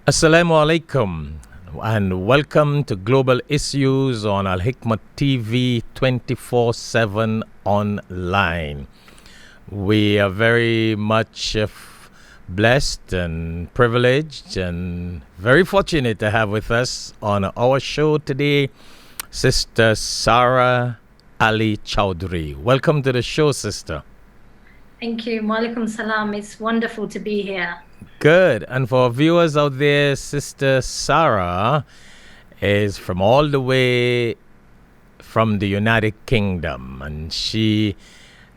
Assalamu alaikum and welcome to Global Issues on Alhikmat TV 24/7 online. We are very much blessed and privileged and very fortunate to have with us on our show today Sister Sarah Ali Choudhury. Welcome to the show, sister. Thank you. Walaikum salam. It's wonderful to be here. Good. And for our viewers out there, Sister Sarah is from all the way from the United Kingdom, and she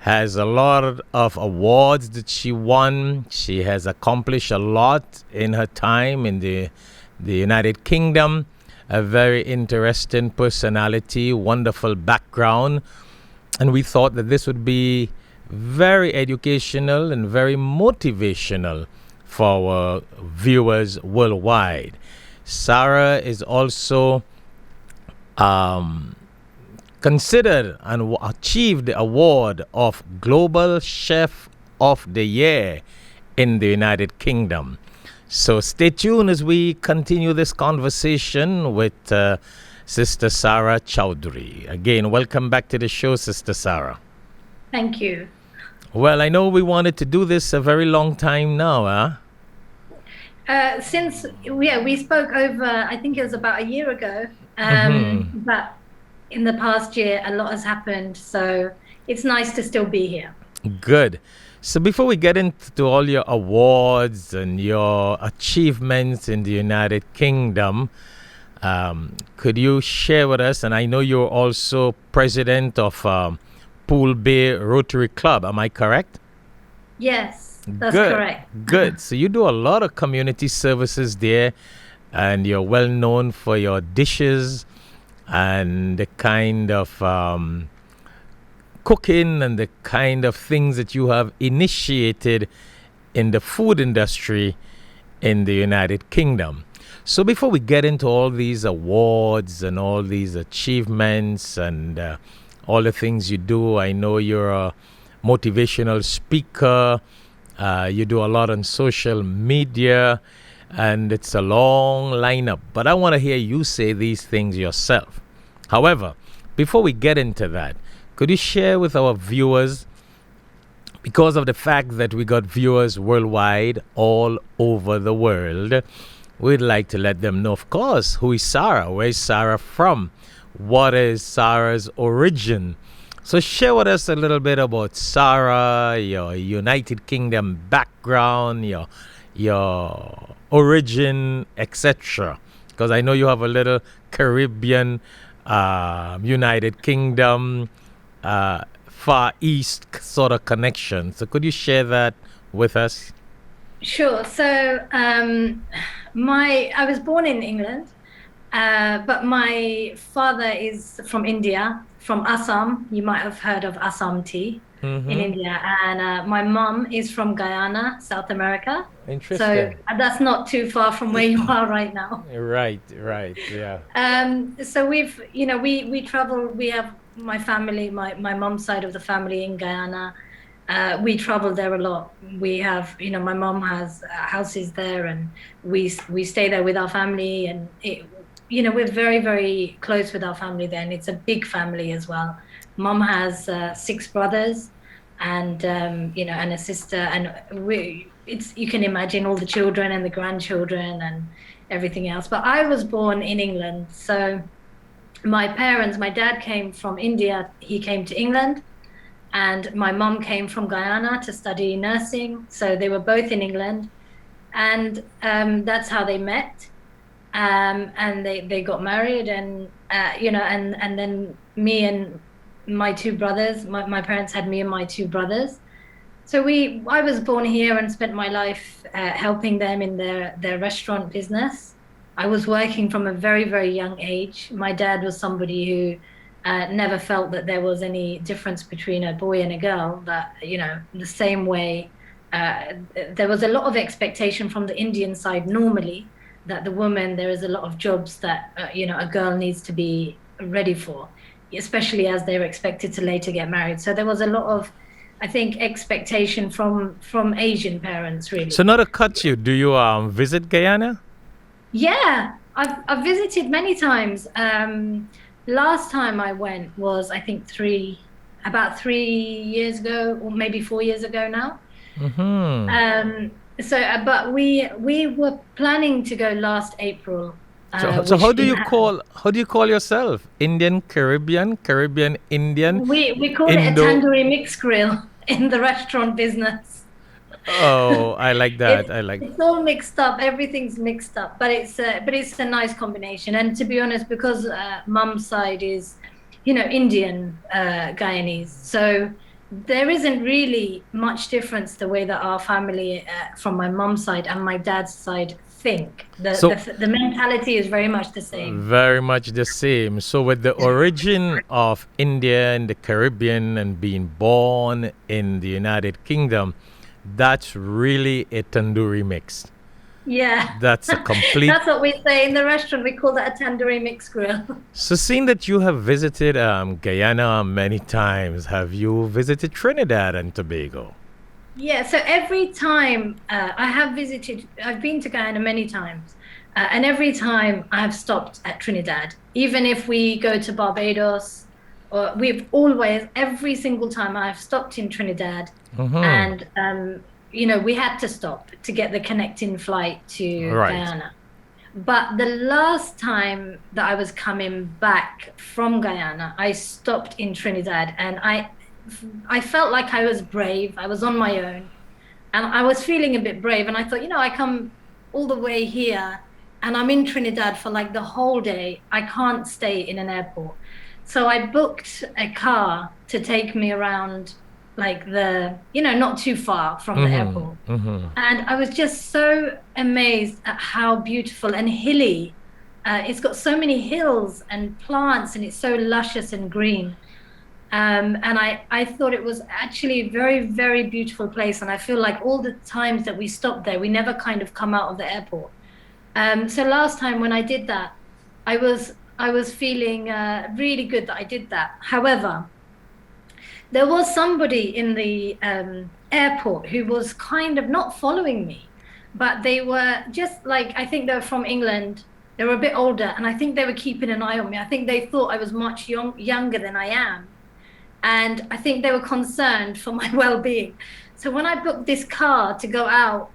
has a lot of awards that she won. She has accomplished a lot in her time in the United Kingdom. A very interesting personality, wonderful background, and we thought that this would be very educational and very motivational for our viewers worldwide. Sarah is also considered and achieved the award of Global Chef of the Year in the United Kingdom. So stay tuned as we continue this conversation with Sister Sarah Choudhury. Again, welcome back to the show, Sister Sarah. Thank you. Well, I know we wanted to do this a very long time now, huh? Since we spoke over, I think it was about a year ago, but in the past year, a lot has happened. So it's nice to still be here. Good. So before we get into all your awards and your achievements in the United Kingdom, could you share with us, and I know you're also president of Pool Bay Rotary Club, am I correct? Yes, that's Good. correct. Good. So you do a lot of community services there, and you're well known for your dishes and the kind of cooking and the kind of things that you have initiated in the food industry in the United Kingdom. So before we get into all these awards and all these achievements and all the things you do, I know you're a motivational speaker. You do a lot on social media, and it's a long lineup. But I want to hear you say these things yourself. However, before we get into that, could you share with our viewers, because of the fact that we got viewers worldwide, all over the world, we'd like to let them know, of course, who is Sarah? Where is Sarah from? What is Sarah's origin? So share with us a little bit about Sarah, your United Kingdom background, your origin, etc. Because I know you have a little Caribbean, United Kingdom, Far East sort of connection. So could you share that with us? Sure. So I was born in England, but my father is from India, from Assam. You might have heard of Assam tea in India. And my mom is from Guyana, South America. Interesting. So that's not too far from where you are right now. Right, yeah. So we travel. We have my family, my mom's side of the family in Guyana. We travel there a lot. We have, my mom has houses there, and we stay there with our family, and we're very, very close with our family there, and it's a big family as well. Mom has 6 brothers, and and a sister, and you can imagine all the children and the grandchildren and everything else. But I was born in England, so my dad came from India. He came to England, and my mom came from Guyana to study nursing. So they were both in England, and that's how they met. And they got married, and and then me and my 2 brothers. My parents had me and my 2 brothers. So I was born here and spent my life helping them in their restaurant business. I was working from a very, very young age. My dad was somebody who never felt that there was any difference between a boy and a girl. That the same way, there was a lot of expectation from the Indian side normally, that the woman, there is a lot of jobs that a girl needs to be ready for, especially as they're expected to later get married. So there was a lot of, I think, expectation from Asian parents, really. So not to cut you, do you visit Guyana? Yeah, I've visited many times. Last time I went was, I think, about 3 years ago, or maybe 4 years ago now. Mm-hmm. But we were planning to go last April, So which didn't happen. how do you call yourself? Indian Caribbean, Caribbean Indian, We call it a Indo. tandoori mix grill in the restaurant business. Oh, I like that. I like. It's all mixed up. Everything's mixed up, but it's a nice combination. And to be honest, because mum's side is, Indian Guyanese, so there isn't really much difference the way that our family from my mum's side and my dad's side think. So The mentality is very much the same. very much the same. So with the origin of India and the Caribbean and being born in the United Kingdom, that's really a tandoori mix. Yeah, That's a complete. that's what we say in the restaurant. We call that a tandoori mix grill. So, seeing that you have visited Guyana many times, have you visited Trinidad and Tobago? Yeah, so every time I've been to Guyana many times, and every time I've stopped at Trinidad, even if we go to Barbados, or every single time I've stopped in Trinidad, Mm-hmm. and we had to stop to get the connecting flight to Right. Guyana. But the last time that I was coming back from Guyana, I stopped in Trinidad, and I felt like I was brave. I was on my own, and I was feeling a bit brave. And I thought, I come all the way here, and I'm in Trinidad for like the whole day. I can't stay in an airport. So I booked a car to take me around, like not too far from the airport. Mm-hmm. Mm-hmm. And I was just so amazed at how beautiful and hilly. It's got so many hills and plants, and it's so luscious and green. And I thought it was actually a very, very beautiful place. And I feel like all the times that we stopped there, we never kind of come out of the airport. So last time when I did that, I was feeling really good that I did that. However, there was somebody in the airport who was kind of not following me, but they were just like, I think they were from England. They were a bit older, and I think they were keeping an eye on me. I think they thought I was much younger than I am. And I think they were concerned for my well-being. So when I booked this car to go out,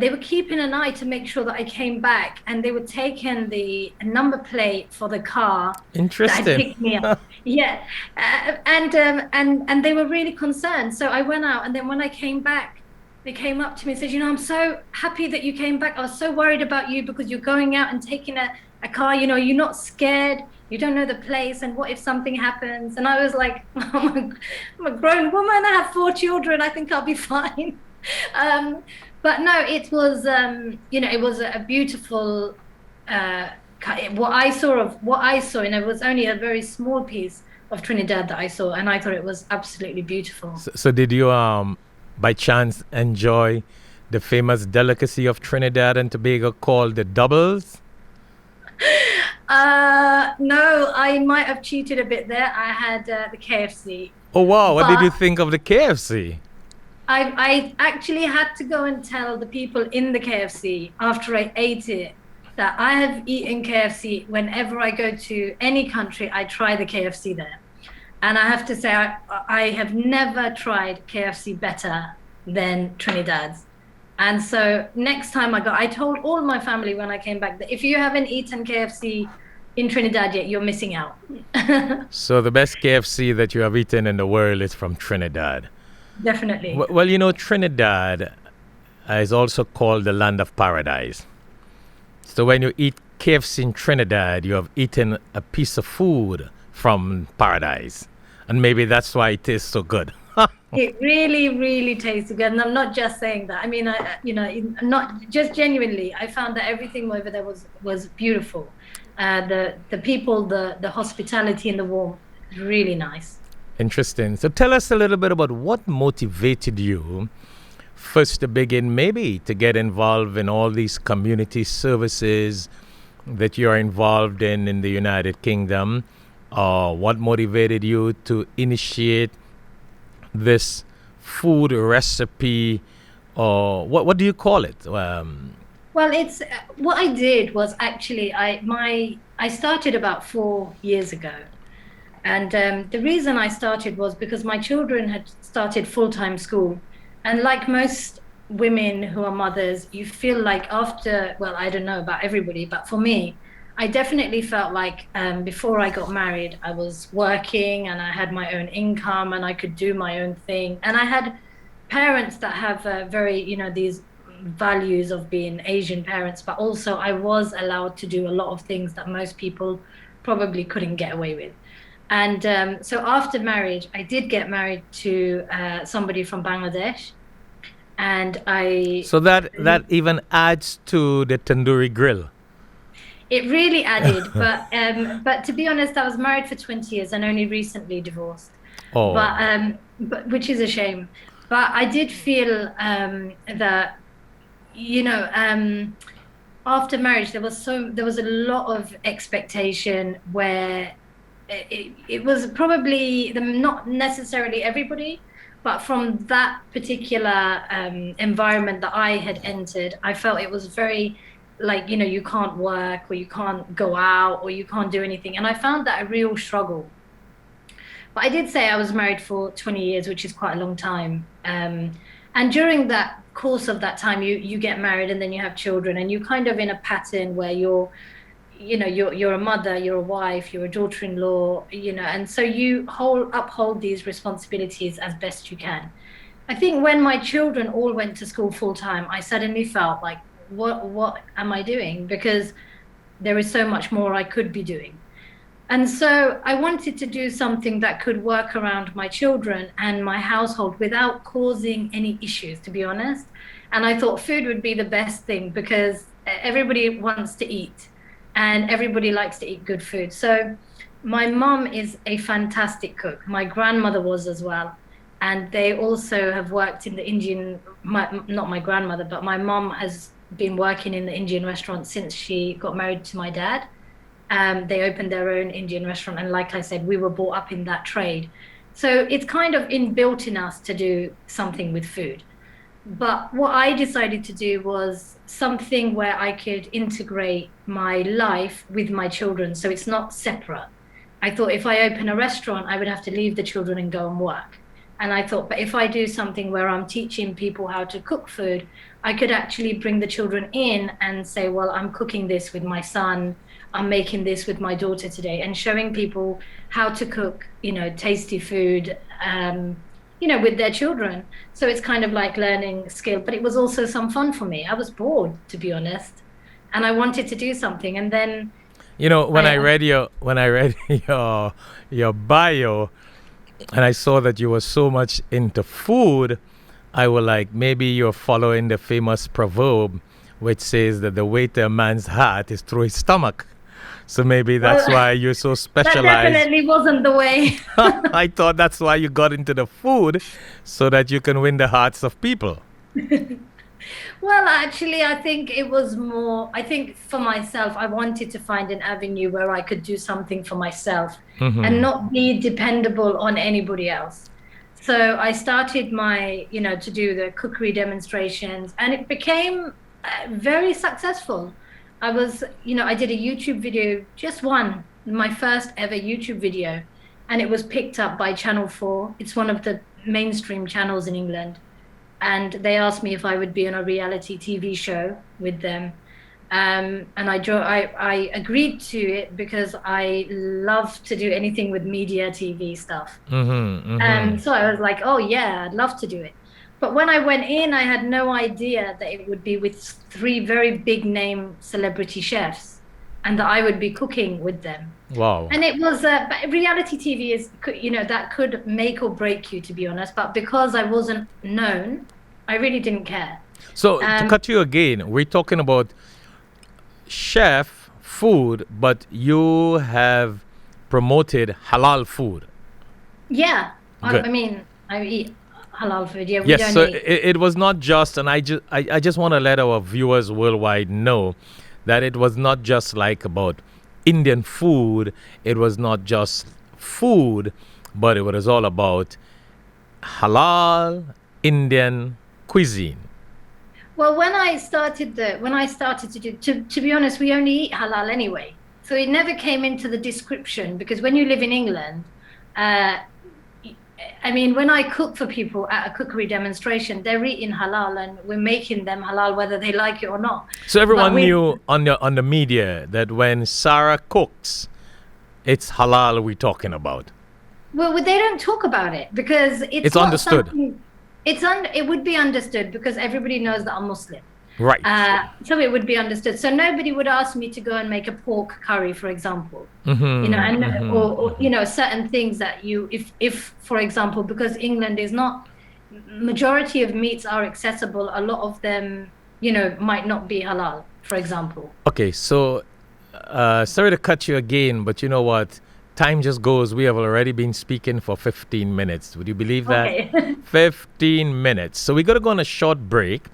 they were keeping an eye to make sure that I came back, and they were taking the number plate for the car that had Interesting. picked me up. Yeah, and they were really concerned. So I went out, and then when I came back, they came up to me and said, "I'm so happy that you came back. I was so worried about you because you're going out and taking a car. You're not scared. You don't know the place. And what if something happens?" And I was like, I'm a grown woman. I have 4 children. I think I'll be fine. Um, but no, it was a beautiful, what I saw, and it was only a very small piece of Trinidad that I saw, and I thought it was absolutely beautiful. So did you by chance enjoy the famous delicacy of Trinidad and Tobago called the doubles? No, I might have cheated a bit there. I had the KFC, Oh wow, what did you but think of the KFC? I actually had to go and tell the people in the KFC after I ate it that I have eaten KFC whenever I go to any country. I try the KFC there, and I have to say I have never tried KFC better than Trinidad's. And so next time I told all my family when I came back that if you haven't eaten KFC in Trinidad yet, you're missing out. So the best KFC that you have eaten in the world is from Trinidad. Definitely. Well, Trinidad is also called the land of paradise. So when you eat KFC in Trinidad, you have eaten a piece of food from paradise. And maybe that's why it tastes so good. It really, really tasted good. And I'm not just saying that. I mean, not just genuinely. I found that everything over there was beautiful. The people, the hospitality and the warmth, really nice. Interesting. So tell us a little bit about what motivated you first to begin maybe to get involved in all these community services that you're involved in the United Kingdom. What motivated you to initiate this food recipe, or what do you call it? Well, it's what I did was actually I started about 4 years ago. And the reason I started was because my children had started full-time school. And like most women who are mothers, you feel like after, well, I don't know about everybody, but for me, I definitely felt like before I got married, I was working and I had my own income and I could do my own thing. And I had parents that have very, these values of being Asian parents, but also I was allowed to do a lot of things that most people probably couldn't get away with. And so after marriage, I did get married to somebody from Bangladesh, and So that even adds to the tandoori grill. it really added. But to be honest, I was married for 20 years and only recently divorced. Oh. But which is a shame. But I did feel that, after marriage, there was a lot of expectation where it was probably not necessarily everybody, but from that particular environment that I had entered, I felt it was very like, you can't work or you can't go out or you can't do anything. And I found that a real struggle. But I did say I was married for 20 years, which is quite a long time. And during that course of that time, you get married and then you have children and you kind of in a pattern where you're a mother, you're a wife, you're a daughter-in-law, and so you uphold these responsibilities as best you can. I think when my children all went to school full time, I suddenly felt like, what am I doing? Because there is so much more I could be doing. And so I wanted to do something that could work around my children and my household without causing any issues, to be honest. And I thought food would be the best thing because everybody wants to eat and everybody likes to eat good food. So my mom is a fantastic cook. My grandmother was as well. And they also have worked in the Indian, not my grandmother, but my mom has been working in the Indian restaurant since she got married to my dad. They opened their own Indian restaurant. And like I said, we were brought up in that trade. So it's kind of inbuilt in us to do something with food. But what I decided to do was something where I could integrate my life with my children. So it's not separate. I thought if I open a restaurant, I would have to leave the children and go and work. And I thought, but if I do something where I'm teaching people how to cook food, I could actually bring the children in and say, well, I'm cooking this with my son. I'm making this with my daughter today, and showing people how to cook, tasty food, with their children. So it's kind of like learning skill, but it was also some fun for me. I was bored, to be honest, and I wanted to do something. And then, when I read your bio, and I saw that you were so much into food, I was like, maybe you're following the famous proverb, which says that the way to a man's heart is through his stomach. So maybe that's why you're so specialized. That definitely wasn't the way. I thought that's why you got into the food, so that you can win the hearts of people. Well, actually, I think it was more, I think for myself, I wanted to find an avenue where I could do something for myself and not be dependable on anybody else. So I started to do the cookery demonstrations, and it became very successful. I did a YouTube video, just one, my first ever YouTube video, and it was picked up by Channel 4. It's one of the mainstream channels in England. And they asked me if I would be on a reality TV show with them. And I agreed to it because I love to do anything with media TV stuff. So I was like, oh yeah, I'd love to do it. But when I went in, I had no idea that it would be with 3 very big name celebrity chefs and that I would be cooking with them. Wow. And it was, but reality TV is, that could make or break you, to be honest. But because I wasn't known, I really didn't care. So to cut you again, we're talking about chef food, but you have promoted halal food. Yeah. Good. I eat halal food. Yeah, yes, so it was not just, and I just want to let our viewers worldwide know that it was not just like about Indian food. It was not just food, but it was all about halal Indian cuisine. Well, when I started to do, to be honest, we only eat halal anyway. So it never came into the description, because when you live in England, I mean, when I cook for people at a cookery demonstration, they're eating halal and we're making them halal whether they like it or not. So everyone knew on the media that when Sarah cooks, it's halal we're talking about. Well, they don't talk about it because it's understood. It would be understood because everybody knows that I'm Muslim. Right. So it would be understood. So nobody would ask me to go and make a pork curry, for example. Mm-hmm, you know, and mm-hmm. or you know, certain things that if for example, because England is not, majority of meats are accessible, a lot of them, you know, might not be halal, for example. Okay, so sorry to cut you again, but you know what? Time just goes. We have already been speaking for 15 minutes. Would you believe that? Okay. 15 minutes. So we're going to go on a short break.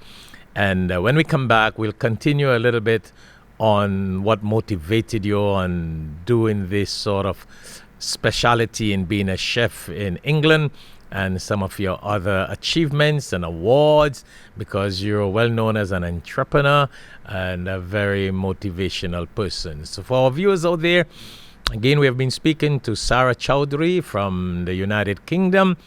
And when we come back, we'll continue a little bit on what motivated you on doing this sort of specialty in being a chef in England and some of your other achievements and awards, because you're well known as an entrepreneur and a very motivational person. So for our viewers out there, again, we have been speaking to Sarah Choudhury from the United Kingdom,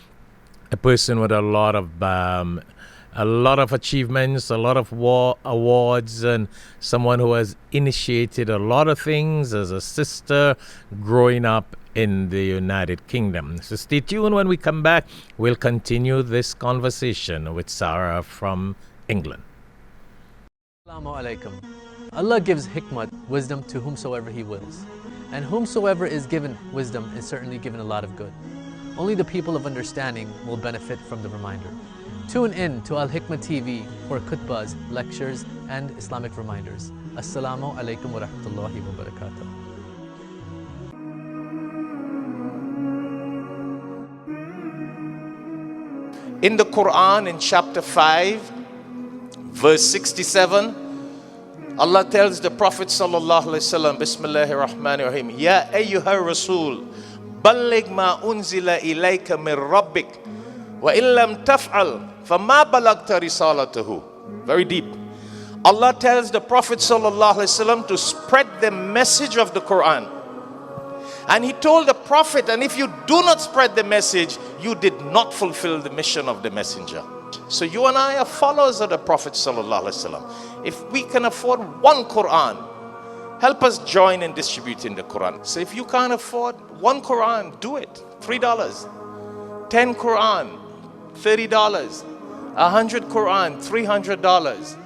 a person with a lot of achievements, a lot of awards, and someone who has initiated a lot of things as a sister growing up in the United Kingdom. So stay tuned. When we come back, we'll continue this conversation with Sarah from England. Assalamu alaikum. Allah gives hikmat, wisdom, to whomsoever He wills. And whomsoever is given wisdom is certainly given a lot of good. Only the people of understanding will benefit from the reminder. Tune in to Alhikmat TV for khutbahs, lectures, and Islamic reminders. Assalamu alaikum wa rahmatullahi wa barakatuh. In the Quran, in chapter 5, verse 67, Allah tells the Prophet sallallahu alaihi wasallam, Bismillahir Rahmanir Rahim, Ya ayyuhar Rasul, balligh ma unzila ilayka min rabbik, wa illam taf'al, fama balagta risalatahu. Very deep. Allah tells the Prophet sallallahu alaihi wasallam to spread the message of the Quran. And he told the Prophet, and if you do not spread the message, you did not fulfill the mission of the messenger. So you and I are followers of the Prophet sallallahu alaihi wasallam. If we can afford one Quran, help us join in distributing the Quran. So if you can't afford one Quran, do it. $3. 10 Quran, $30. 100 Quran, $300.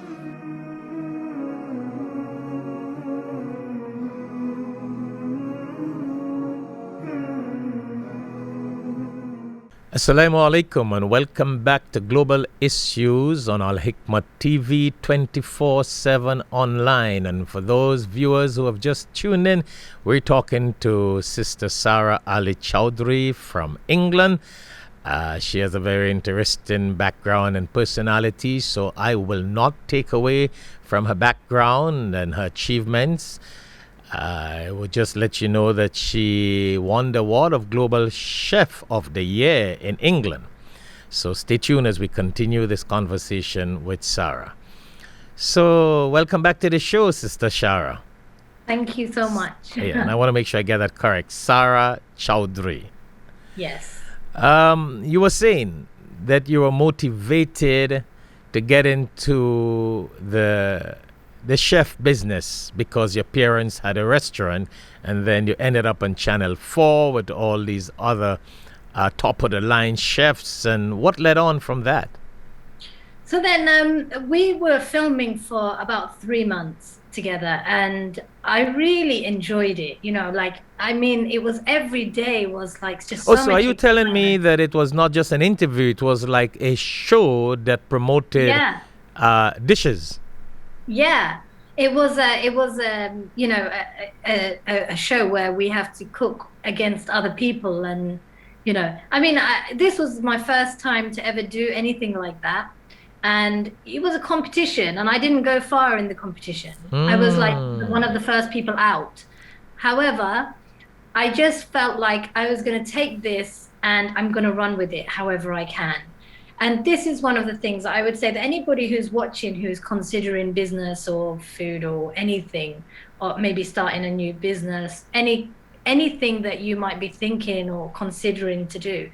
Assalamu alaikum and welcome back to Global Issues on Alhikmat TV 24/7 online. And for those viewers who have just tuned in, we're talking to Sister Sarah Ali Choudhury from England. She has a very interesting background and personality, so I will not take away from her background and her achievements. I will just let you know that she won the award of Global Chef of the Year in England. So stay tuned as we continue this conversation with Sarah. So welcome back to the show, Sister Sarah. Thank you so much. Yeah, and I want to make sure I get that correct. Sarah Choudhury. Yes. You were saying that you were motivated to get into the chef business because your parents had a restaurant, and then you ended up on Channel 4 with all these other top of the line chefs. And what led on from that? So then we were filming for about 3 months together, and I really enjoyed it. You know, like, I mean, it was every day was like just so so are you telling me that it was not just an interview, it was like a show that promoted dishes? Yeah, it was you know, a show where we have to cook against other people, and you know, I mean, this was my first time to ever do anything like that, and it was a competition, and I didn't go far in the competition. I was like one of the first people out. However, I just felt like I was going to take this and I'm going to run with it however I can. And this is one of the things I would say that anybody who's watching, who's considering business or food or anything, or maybe starting a new business, anything that you might be thinking or considering to do,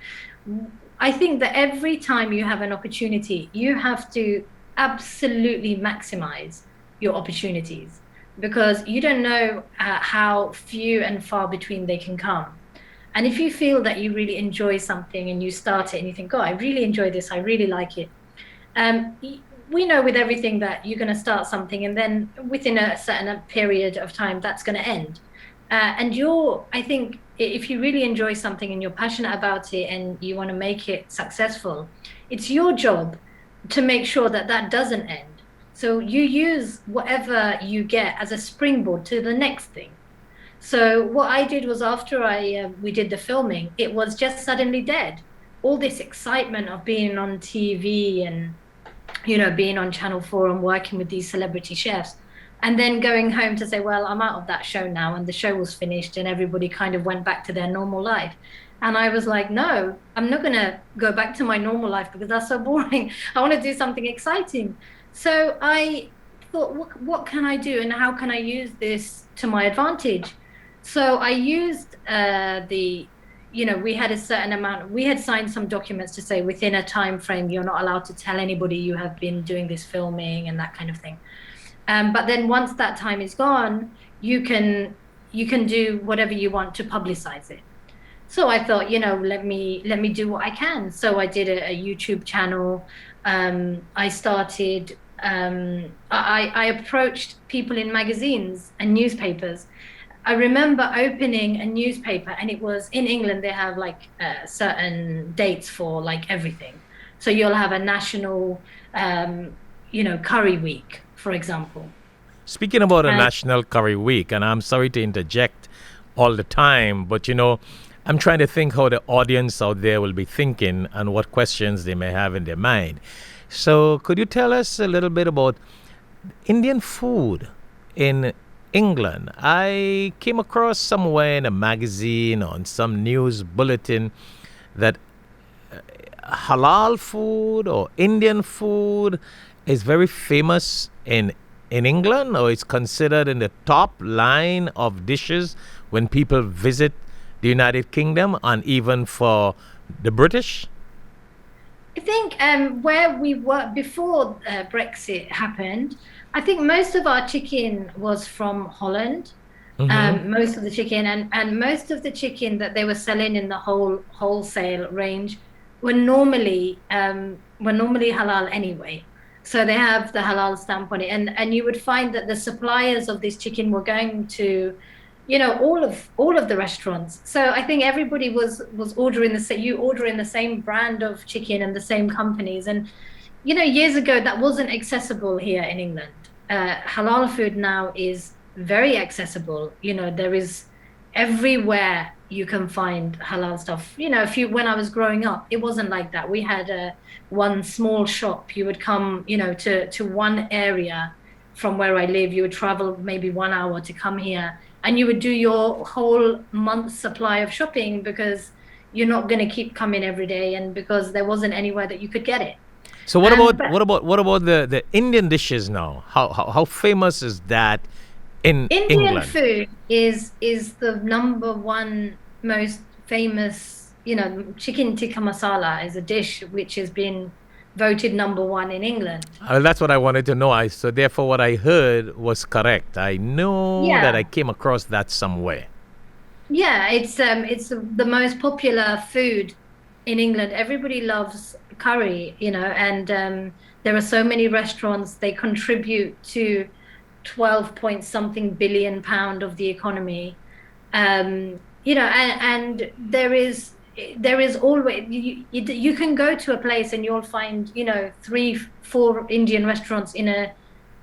I think that every time you have an opportunity, you have to absolutely maximize your opportunities, because you don't know how few and far between they can come. And if you feel that you really enjoy something and you start it and you think, oh, I really enjoy this, I really like it. We know with everything that you're going to start something and then within a certain period of time, that's going to end. And I think if you really enjoy something and you're passionate about it and you want to make it successful, it's your job to make sure that that doesn't end. So you use whatever you get as a springboard to the next thing. So what I did was, after we did the filming, it was just suddenly dead. All this excitement of being on TV and, being on Channel 4 and working with these celebrity chefs, and then going home to say, well, I'm out of that show now, and the show was finished and everybody kind of went back to their normal life. And I was like, no, I'm not going to go back to my normal life because that's so boring. I want to do something exciting. So I thought, what can I do and how can I use this to my advantage? So I used we had a certain amount, we had signed some documents to say within a time frame, you're not allowed to tell anybody you have been doing this filming and that kind of thing. But then once that time is gone, you can do whatever you want to publicize it. So I thought, let me do what I can. So I did a YouTube channel. I started, I approached people in magazines and newspapers. I remember opening a newspaper, and it was in England. They have like certain dates for like everything. So you'll have a national, curry week, for example. Speaking about a National Curry Week, and I'm sorry to interject all the time, but I'm trying to think how the audience out there will be thinking and what questions they may have in their mind. So could you tell us a little bit about Indian food in England? I came across somewhere in a magazine, on some news bulletin, that halal food or Indian food is very famous in England, or it's considered in the top line of dishes when people visit the United Kingdom and even for the British? I think where we were before Brexit happened, I think most of our chicken was from Holland. Most of the chicken and most of the chicken that they were selling in the wholesale range were normally halal anyway. So they have the halal stamp on it, and you would find that the suppliers of this chicken were going to, all of the restaurants. So I think everybody was ordering the same brand of chicken and the same companies. And years ago that wasn't accessible here in England. Halal food now is very accessible. There is everywhere you can find halal stuff. When I was growing up, it wasn't like that. We had one small shop. You would come, to one area from where I live. You would travel maybe 1 hour to come here, and you would do your whole month's supply of shopping, because you're not going to keep coming every day, and because there wasn't anywhere that you could get it. So what about the Indian dishes now? How famous is that in Indian England? food is the number one most famous, chicken tikka masala is a dish which has been voted number one in England. That's what I wanted to know. So therefore what I heard was correct. I know that I came across that somewhere. Yeah, it's the most popular food in England. Everybody loves curry, and there are so many restaurants. They contribute to 12 point something billion pound of the economy. And there is always, you can go to a place and you'll find 3-4 Indian restaurants in a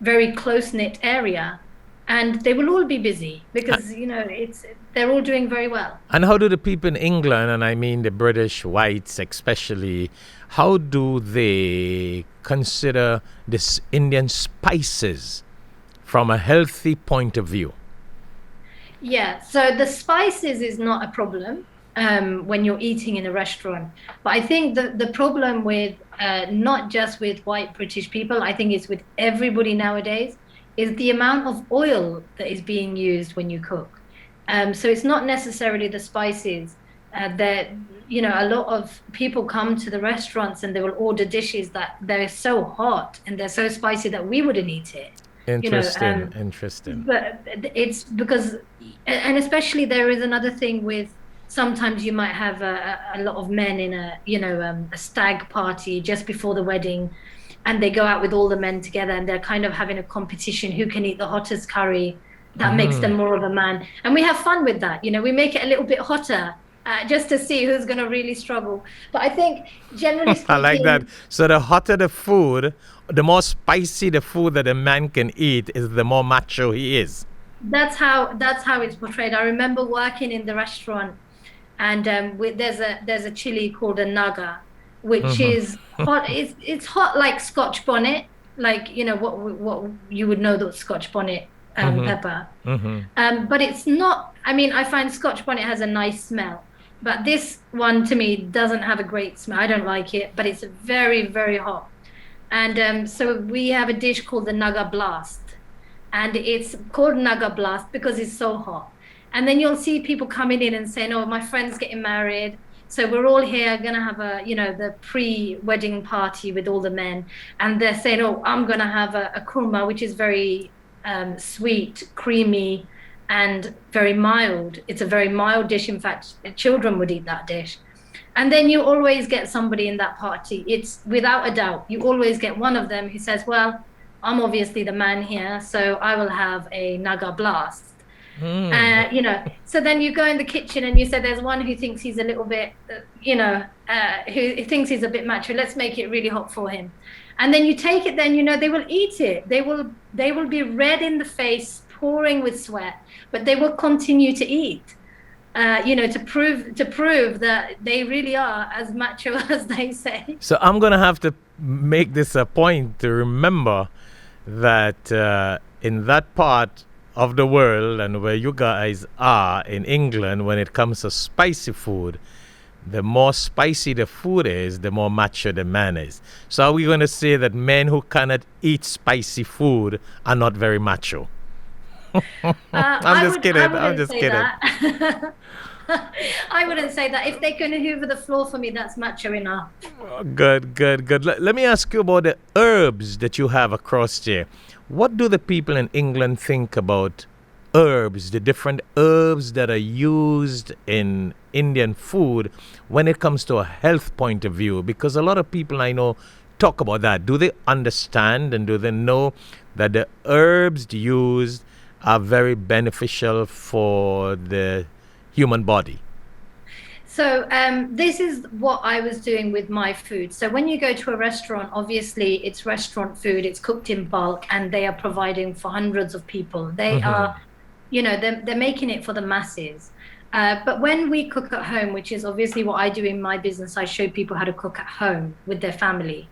very close-knit area, and they will all be busy because they're all doing very well. And how do the people in England, and I mean the British whites especially, how do they consider this Indian spices from a healthy point of view? Yeah, so the spices is not a problem. when you're eating in a restaurant. But I think the problem with not just with white British people, I think it's with everybody nowadays, is the amount of oil that is being used when you cook. So it's not necessarily the spices. That a lot of people come to the restaurants and they will order dishes that they're so hot and they're so spicy that we wouldn't eat it. Interesting, interesting. But it's because, and especially there is another thing with, sometimes you might have a lot of men in a stag party just before the wedding, and they go out with all the men together and they're kind of having a competition who can eat the hottest curry. That makes them more of a man, and we have fun with that. We make it a little bit hotter. Just to see who's going to really struggle. But I think, generally speaking... I like that. So the hotter the food, the more spicy the food that a man can eat is, the more macho he is. That's how it's portrayed. I remember working in the restaurant, and there's a chili called a Naga, which is hot. It's hot like Scotch bonnet, like what you would know, the Scotch bonnet pepper. But it's not. I mean, I find Scotch bonnet has a nice smell. But this one, to me, doesn't have a great smell. I don't like it, but it's very, very hot. And so we have a dish called the Naga Blast. And it's called Naga Blast because it's so hot. And then you'll see people coming in and saying, oh, my friend's getting married. So we're all here going to have the pre-wedding party with all the men. And they're saying, oh, I'm going to have a kurma, which is very sweet, creamy, and very mild. It's a very mild dish. In fact, children would eat that dish. And then you always get somebody in that party. It's without a doubt, you always get one of them who says, well, I'm obviously the man here, so I will have a Naga Blast. So then you go in the kitchen and you say, there's one who thinks he's a little bit, who thinks he's a bit macho. Let's make it really hot for him. And then you take it, then, they will eat it. They will be red in the face, pouring with sweat, but they will continue to eat, to prove that they really are as macho as they say. So I'm going to have to make this a point to remember that in that part of the world and where you guys are in England, when it comes to spicy food, the more spicy the food is, the more macho the man is. So are we going to say that men who cannot eat spicy food are not very macho? I'm just kidding. I wouldn't say that. If they can hoover the floor for me, that's macho enough. Good. Let me ask you about the herbs that you have across there. What do the people in England think about herbs, the different herbs that are used in Indian food when it comes to a health point of view? Because a lot of people I know talk about that. Do they understand and do they know that the herbs used are very beneficial for the human body? So this is what I was doing with my food. So when you go to a restaurant, obviously it's restaurant food, it's cooked in bulk, and they are providing for hundreds of people. They are, they're making it for the masses. But when we cook at home, which is obviously what I do in my business, I show people how to cook at home with their family.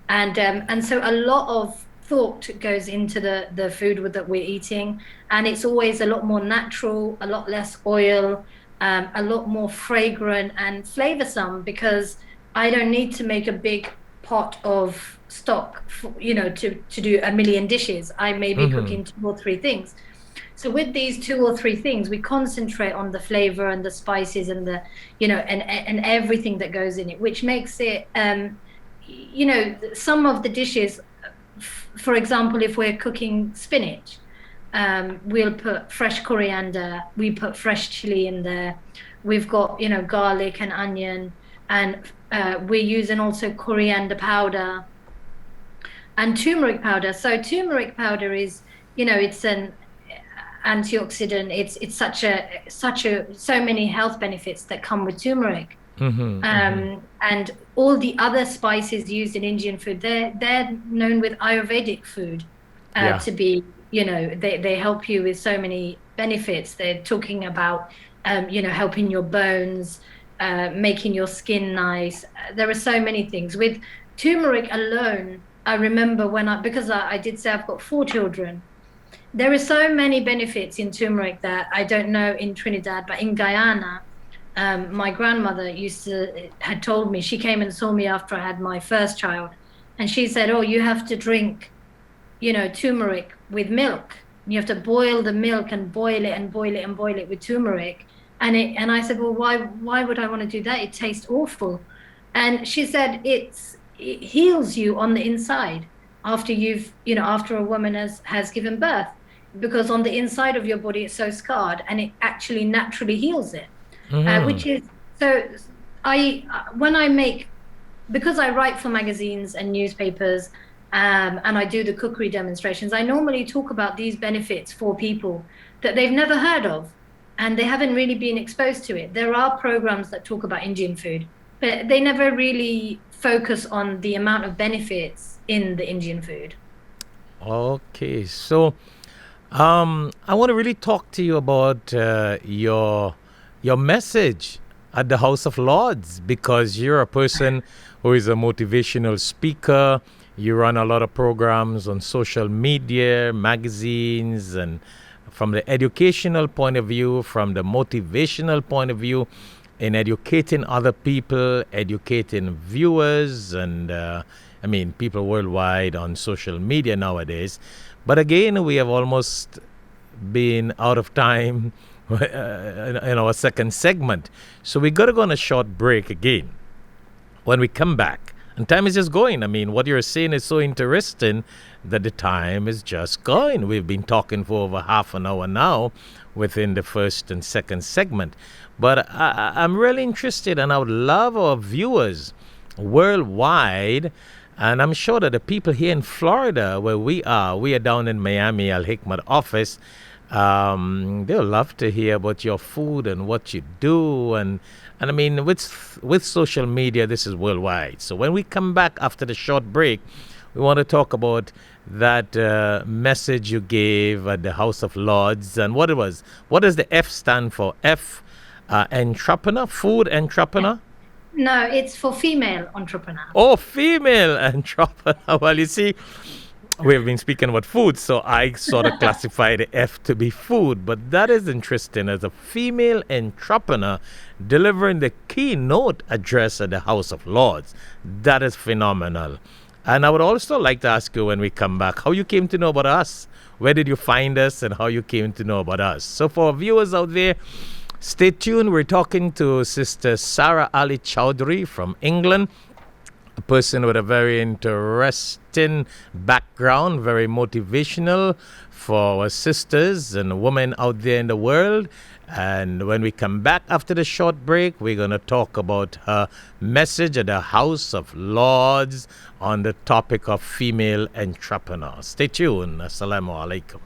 And so a lot of thought goes into the food that we're eating, and it's always a lot more natural, a lot less oil, a lot more fragrant and flavorsome, because I don't need to make a big pot of stock to do a million dishes. I may be cooking 2 or 3 things. So with these 2 or 3 things, we concentrate on the flavor and the spices and the and everything that goes in it, which makes it some of the dishes, for example, if we're cooking spinach, we'll put fresh coriander, we put fresh chili in there. We've got, garlic and onion, and we're using also coriander powder and turmeric powder. So turmeric powder is, it's an antioxidant. It's so many health benefits that come with turmeric. And all the other spices used in Indian food, they're known with Ayurvedic food to be, they help you with so many benefits. They're talking about, helping your bones, making your skin nice. There are so many things. With turmeric alone, I remember because I did say I've got 4 children. There are so many benefits in turmeric that I don't know in Trinidad, but in Guyana, my grandmother had told me, she came and saw me after I had my first child, and she said, oh, you have to drink, turmeric with milk. You have to boil the milk and boil it and boil it and boil it with turmeric. And I said, well, why would I want to do that? It tastes awful. And she said, it heals you on the inside after after a woman has given birth, because on the inside of your body it's so scarred, and it actually naturally heals it. Which is, so because I write for magazines and newspapers, and I do the cookery demonstrations, I normally talk about these benefits for people that they've never heard of, and they haven't really been exposed to it. There are programs that talk about Indian food, but they never really focus on the amount of benefits in the Indian food. Okay, so I want to really talk to you about your message at the House of Lords, because you're a person who is a motivational speaker. You run a lot of programs on social media, magazines, and from the educational point of view, from the motivational point of view, in educating other people, educating viewers, and people worldwide on social media nowadays. But again, we have almost been out of time in our second segment. So we got to go on a short break again. When we come back, and time is just going. What you're saying is so interesting that the time is just going. We've been talking for over half an hour now within the first and second segment. But I'm really interested, and I would love our viewers worldwide, and I'm sure that the people here in Florida, where we are down in Miami, Alhikmat office, they'll love to hear about your food and what you do. And with social media, this is worldwide. So when we come back after the short break, we want to talk about that message you gave at the House of Lords and what it was. What does the F stand for? F, entrepreneur, food entrepreneur? No, it's for female entrepreneur. Oh, female entrepreneur. Well, you see, we've been speaking about food, so I sort of classify the F to be food. But that is interesting, as a female entrepreneur delivering the keynote address at the House of Lords. That is phenomenal. And I would also like to ask you when we come back, how you came to know about us. Where did you find us and how you came to know about us? So for our viewers out there, stay tuned. We're talking to Sister Sarah Ali Choudhury from England, a person with a very interesting background, very motivational for our sisters and women out there in the world. And when we come back after the short break, we're going to talk about her message at the House of Lords on the topic of female entrepreneurs. Stay tuned. Assalamu alaikum.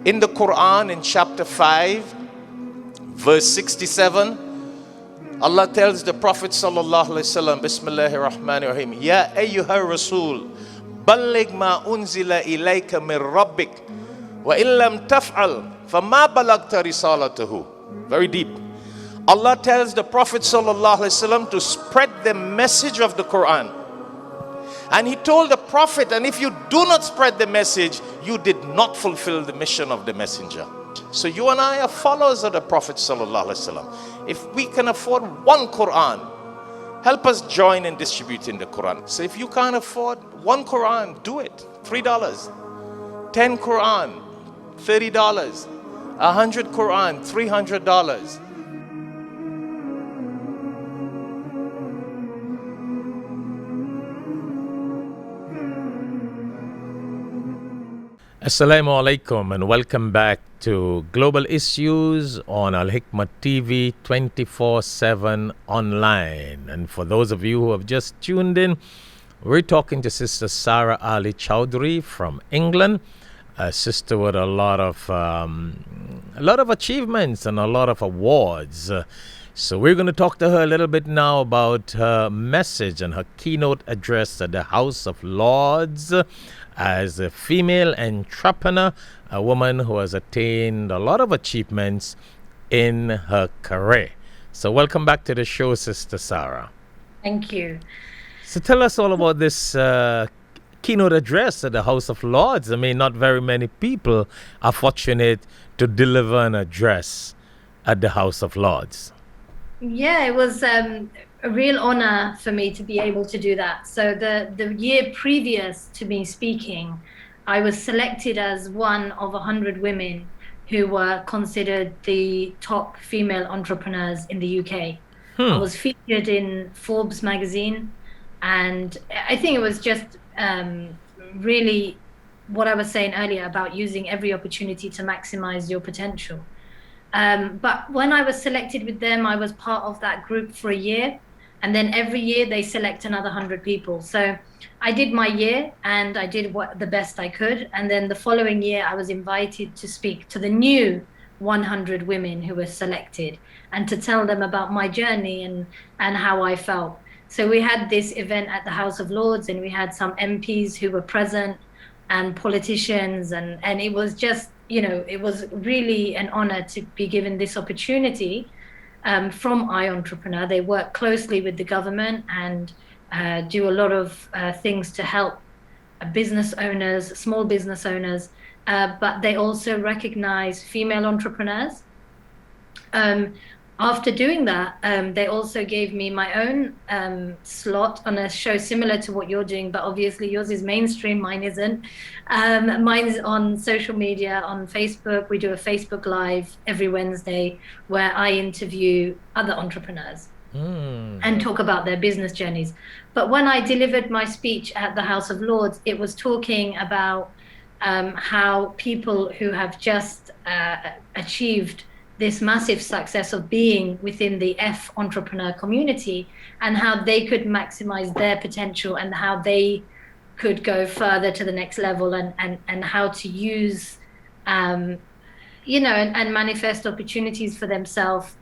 In the Quran, in chapter 5, verse 67, Allah tells the Prophet sallallahu alaihi wasallam, Bismillahir Rahmanir Rahim, Ya ayyuhar Rasul, balligh ma unzila ilayka min rabbik, wa illam taf'al, fama balagta risalatahu. Very deep. Allah tells the Prophet sallallahu alaihi wasallam to spread the message of the Quran. And he told the Prophet, and if you do not spread the message, you did not fulfill the mission of the messenger. So you and I are followers of the Prophet sallallahu alaihi wasallam. If we can afford one Quran, help us join in distributing the Quran. So if you can't afford one Quran, do it. $3. 10 Quran, $30. 100 Quran, $300. Assalamu alaikum and welcome back to Global Issues on Alhikmat TV 24/7 online. And for those of you who have just tuned in, we're talking to Sister Sarah Ali Choudhury from England, a sister with a lot of achievements and a lot of awards. So we're going to talk to her a little bit now about her message and her keynote address at the House of Lords as a female entrepreneur, a woman who has attained a lot of achievements in her career. So welcome back to the show, Sister Sarah. Thank you. So tell us all about this keynote address at the House of Lords. I mean, not very many people are fortunate to deliver an address at the House of Lords. Yeah, it was a real honor for me to be able to do that. So the year previous to me speaking, I was selected as one of 100 women who were considered the top female entrepreneurs in the UK. I was featured in Forbes magazine, and I think it was just really what I was saying earlier about using every opportunity to maximize your potential. But when I was selected with them, I was part of that group for a year. And then every year they select another 100 people. So I did my year and I did the best I could. And then the following year, I was invited to speak to the new 100 women who were selected and to tell them about my journey and how I felt. So we had this event at the House of Lords, and we had some MPs who were present and politicians. And it was just, it was really an honor to be given this opportunity from iEntrepreneur. They work closely with the government and do a lot of things to help business owners, small business owners, but they also recognize female entrepreneurs. After doing that, they also gave me my own slot on a show similar to what you're doing, but obviously yours is mainstream, mine isn't. Mine is on social media, on Facebook. We do a Facebook Live every Wednesday where I interview other entrepreneurs and talk about their business journeys. But when I delivered my speech at the House of Lords, it was talking about how people who have just achieved this massive success of being within the F entrepreneur community and how they could maximize their potential and how they could go further to the next level and how to use, and manifest opportunities for themselves.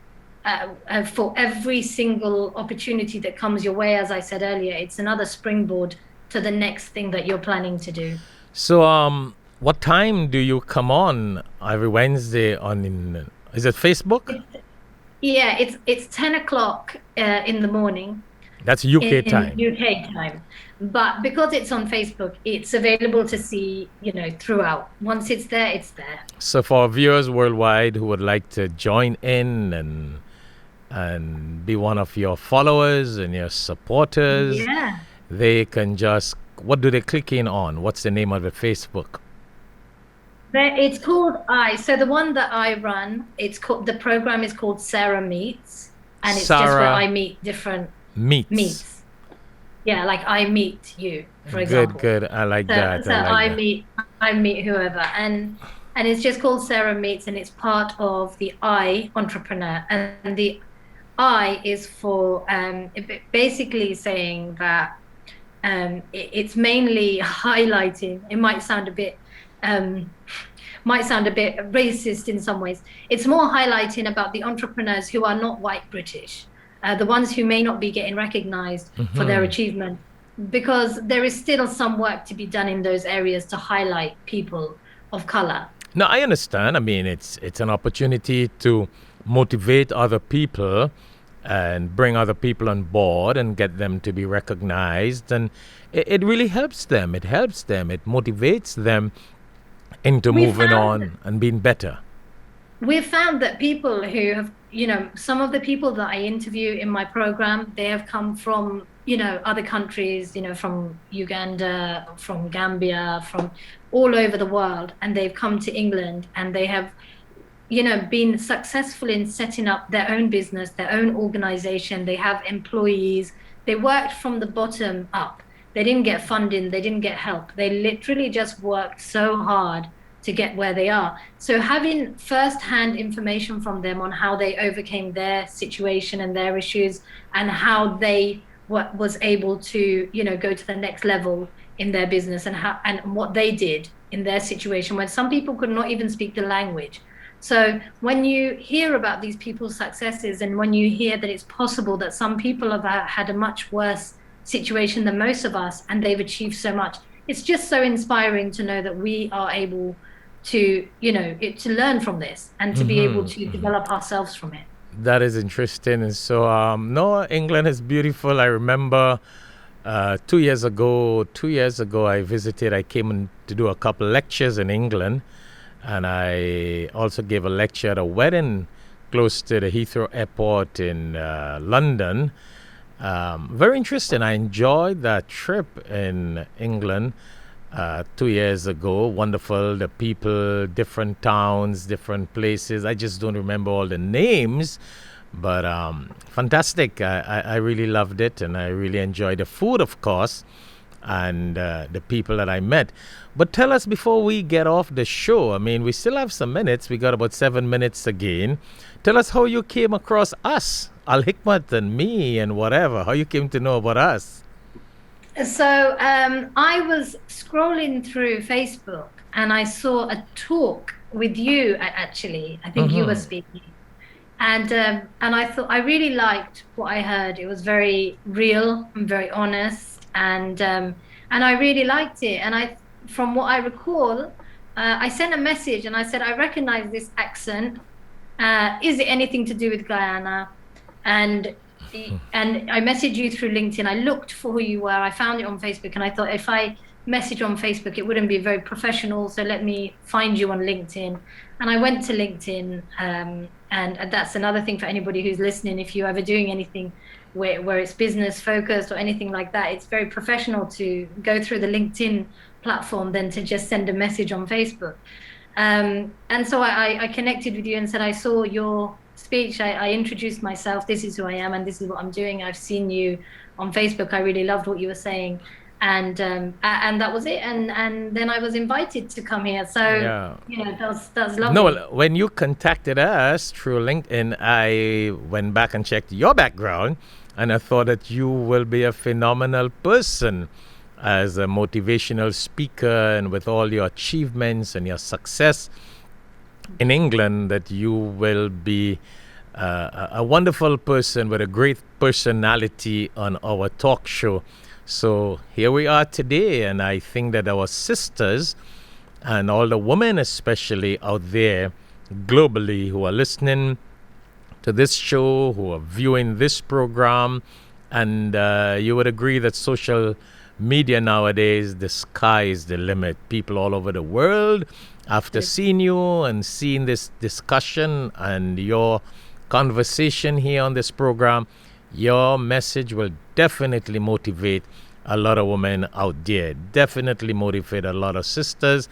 For every single opportunity that comes your way, as I said earlier, it's another springboard to the next thing that you're planning to do. So, what time do you come on every Wednesday is it Facebook? It's 10 o'clock in the morning. That's UK time. UK time. But because it's on Facebook, it's available to see, throughout. Once it's there, it's there. So for viewers worldwide who would like to join in and be one of your followers and your supporters, they can just, what do they click in on? What's the name of the Facebook? It's called So the one that I run, the program is called Sarah Meets, and it's just where I meet different meets. Yeah, like I meet you, for example. Good. I like that. So I meet whoever, and it's just called Sarah Meets, and it's part of the I Entrepreneur, and the I is for basically saying that it's mainly highlighting. It might sound a bit racist in some ways. It's more highlighting about the entrepreneurs who are not white British, the ones who may not be getting recognized for their achievement, because there is still some work to be done in those areas to highlight people of color. No, I understand. I mean, it's an opportunity to motivate other people and bring other people on board and get them to be recognized, and it really helps them. It motivates them into moving on and being better. We've found that people who have, some of the people that I interview in my program, they have come from, other countries, from Uganda, from Gambia, from all over the world, and they've come to England and they have, been successful in setting up their own business, their own organization. They have employees. They worked from the bottom up. They didn't get funding, they didn't get help. They literally just worked so hard to get where they are. So having first-hand information from them on how they overcame their situation and their issues and how they was able to, go to the next level in their business and what they did in their situation when some people could not even speak the language. So when you hear about these people's successes and when you hear that it's possible that some people have had a much worse situation than most of us and they've achieved so much, it's just so inspiring to know that we are able to to learn from this and to be able to develop ourselves from it. That is interesting. And so England is beautiful. I remember 2 years ago, I came in to do a couple lectures in England, and I also gave a lecture at a wedding close to the Heathrow Airport in London. Very interesting. I enjoyed that trip in England 2 years ago. Wonderful. The people, different towns, different places. I just don't remember all the names, but fantastic. I really loved it, and I really enjoyed the food, of course, and the people that I met. But tell us, before we get off the show, I mean, we still have some minutes. We got about 7 minutes again. Tell us how you came across us, Alhikmat and me and whatever, how you came to know about us. So I was scrolling through Facebook and I saw a talk with you, actually. I think you were speaking. And I thought, I really liked what I heard. It was very real and very honest. And I really liked it. And from what I recall, I sent a message and I said, I recognize this accent. Is it anything to do with Guyana? And I messaged you through LinkedIn. I looked for who you were. I found it on Facebook, and I thought if I message on Facebook, it wouldn't be very professional. So let me find you on LinkedIn. And I went to LinkedIn, and that's another thing for anybody who's listening. If you're ever doing anything where it's business focused or anything like that, it's very professional to go through the LinkedIn platform than to just send a message on Facebook. And so I connected with you and said, I saw your speech. I introduced myself. This is who I am, and this is what I'm doing. I've seen you on Facebook. I really loved what you were saying, and that was it. And then I was invited to come here. So that's lovely. No, well, when you contacted us through LinkedIn, I went back and checked your background, and I thought that you will be a phenomenal person as a motivational speaker, and with all your achievements and your success in England, that you will be a wonderful person with a great personality on our talk show. So here we are today, and I think that our sisters and all the women especially out there globally who are listening to this show, who are viewing this program, and you would agree that social media nowadays, the sky is the limit. People all over the world, after seeing you and seeing this discussion and your conversation here on this program, your message will definitely motivate a lot of women out there, definitely motivate a lot of sisters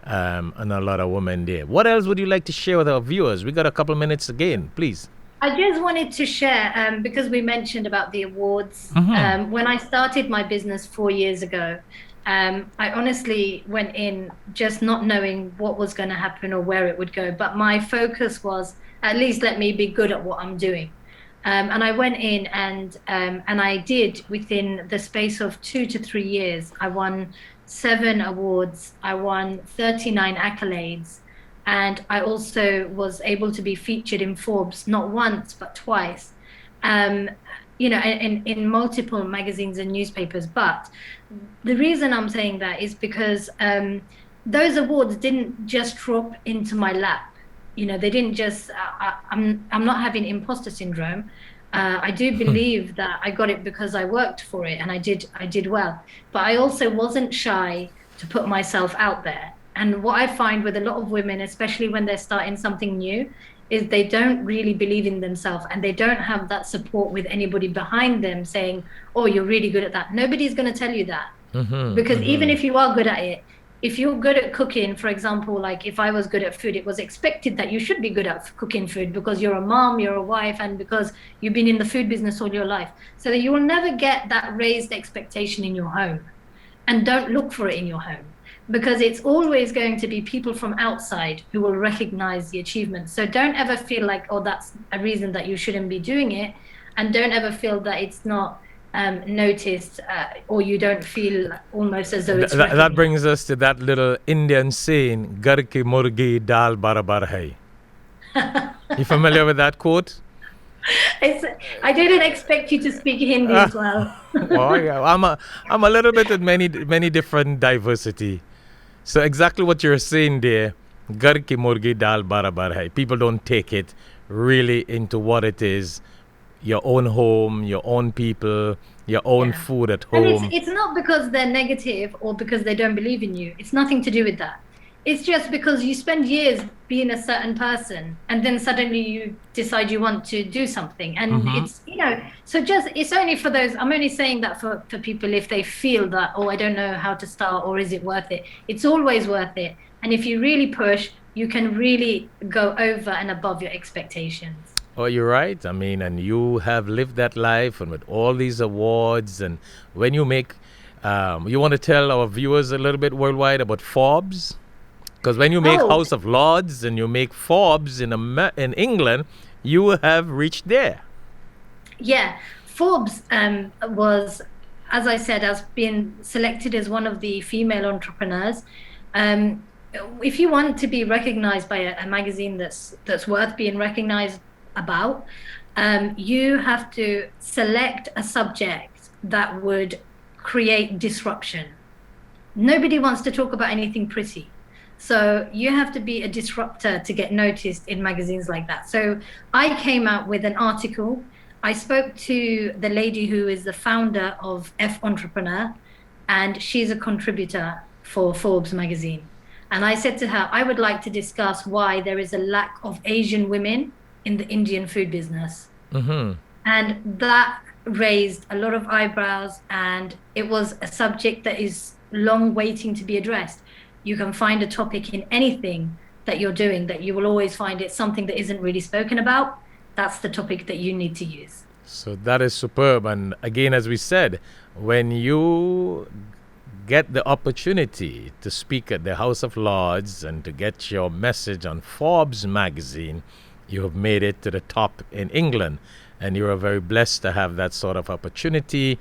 and a lot of women there. What else would you like to share with our viewers? We got a couple minutes again, please. I just wanted to share, because we mentioned about the awards. When I started my business 4 years ago, I honestly went in just not knowing what was going to happen or where it would go. But my focus was, at least let me be good at what I'm doing. And I went in and I did, within the space of 2 to 3 years, I won 7 awards. I won 39 accolades. And I also was able to be featured in Forbes, not once, but twice, in multiple magazines and newspapers. But the reason I'm saying that is because those awards didn't just drop into my lap. They didn't just, I'm not having imposter syndrome. I do believe that I got it because I worked for it, and I did well. But I also wasn't shy to put myself out there. And what I find with a lot of women, especially when they're starting something new, is they don't really believe in themselves, and they don't have that support with anybody behind them saying, oh, you're really good at that. Nobody's going to tell you that. Because even if you are good at it, if you're good at cooking, for example, like if I was good at food, it was expected that you should be good at cooking food because you're a mom, you're a wife, and because you've been in the food business all your life. So that you will never get that raised expectation in your home. And don't look for it in your home, because it's always going to be people from outside who will recognize the achievement. So don't ever feel like, oh, that's a reason that you shouldn't be doing it. And don't ever feel that it's not noticed, or you don't feel almost as though it's that brings us to that little Indian saying, Gar ki murgi dal barabar hai. You familiar with that quote? I didn't expect you to speak Hindi as well. Oh yeah, I'm a little bit of many different diversity. So exactly what you're saying there, Gar ki murgi dal barabar hai. People don't take it really into what it is. your own home, your own people, your own food at home. And it's not because they're negative or because they don't believe in you. It's nothing to do with that. It's just because you spend years being a certain person and then suddenly you decide you want to do something. And it's, so just, it's only for those, I'm only saying that for people if they feel that, oh, I don't know how to start, or is it worth it? It's always worth it. And if you really push, you can really go over and above your expectations. Oh, you're right. I mean, and you have lived that life, and with all these awards, and when you make, you want to tell our viewers a little bit worldwide about Forbes? Because when you make House of Lords and you make Forbes in England, you have reached there. Yeah, Forbes was, as I said, has been selected as one of the female entrepreneurs. If you want to be recognized by a magazine that's worth being recognized about, you have to select a subject that would create disruption. Nobody wants to talk about anything pretty. So you have to be a disruptor to get noticed in magazines like that. So I came out with an article. I spoke to the lady who is the founder of F Entrepreneur, and she's a contributor for Forbes magazine. And I said to her, I would like to discuss why there is a lack of Asian women in the Indian food business. And that raised a lot of eyebrows, and it was a subject that is long waiting to be addressed. You can find a topic in anything that you're doing that you will always find it something that isn't really spoken about. That's the topic that you need to use. So that is superb. And again, as we said, when you get the opportunity to speak at the House of Lords and to get your message on Forbes magazine, you have made it to the top in England. And you are very blessed to have that sort of opportunity.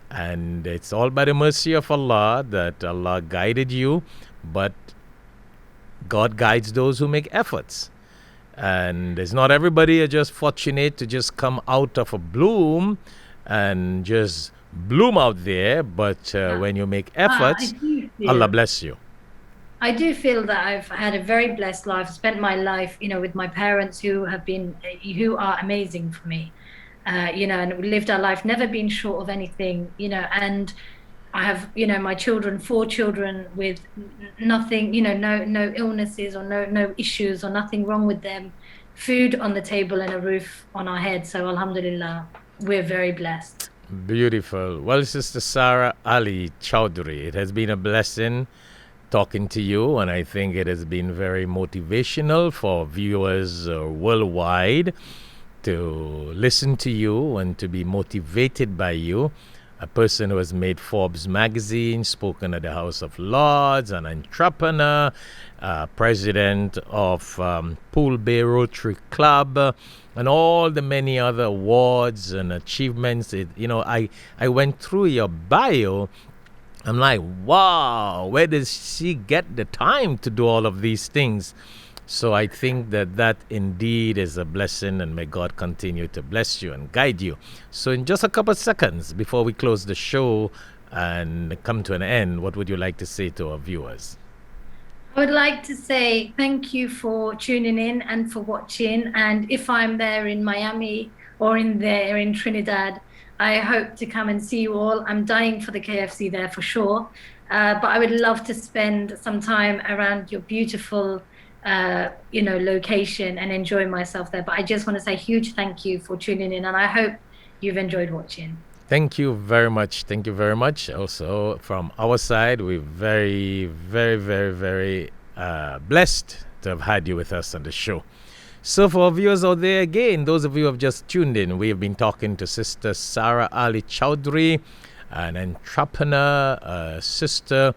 And it's all by the mercy of Allah that Allah guided you. But God guides those who make efforts. And it's not everybody are just fortunate to just come out of a bloom and just bloom out there. But when you make efforts, Allah bless you. I do feel that I've had a very blessed life. I've spent my life, with my parents who are amazing for me. And we lived our life, never been short of anything, and I have, my children, 4 children with nothing, no illnesses or no issues or nothing wrong with them, food on the table and a roof on our head. So alhamdulillah, we're very blessed. Beautiful. Well, Sister Sarah Ali Choudhury, it has been a blessing talking to you, and I think it has been very motivational for viewers worldwide to listen to you and to be motivated by you. A person who has made Forbes magazine, spoken at the House of Lords, an entrepreneur, president of Pool Bay Rotary Club, and all the many other awards and achievements. I went through your bio. I'm like, wow, where does she get the time to do all of these things? So I think that indeed is a blessing, and may God continue to bless you and guide you. So in just a couple of seconds before we close the show and come to an end, what would you like to say to our viewers? I would like to say thank you for tuning in and for watching. And if I'm there in Miami or in Trinidad, I hope to come and see you all. I'm dying for the KFC there for sure. But I would love to spend some time around your beautiful location and enjoy myself there. But I just want to say a huge thank you for tuning in, and I hope you've enjoyed watching. Thank you very much. Thank you very much. Also, from our side, we're very, very, very, very blessed to have had you with us on the show. So for our viewers out there, again, those of you who have just tuned in, we have been talking to Sister Sarah Ali Choudhury, an entrepreneur, a sister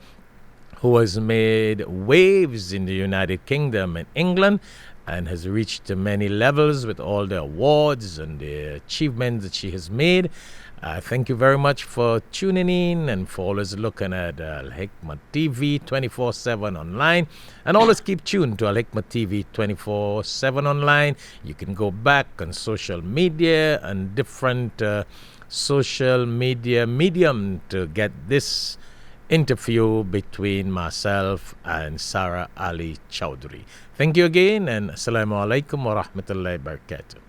who has made waves in the United Kingdom and England and has reached many levels with all the awards and the achievements that she has made. Thank you very much for tuning in and for always looking at Alhikmat TV 24/7 online. And always keep tuned to Alhikmat TV 24/7 online. You can go back on social media and different social media medium to get this interview between myself and Sarah Ali Choudhury. Thank you again, and Assalamu alaikum wa rahmatullahi wa barakatuh.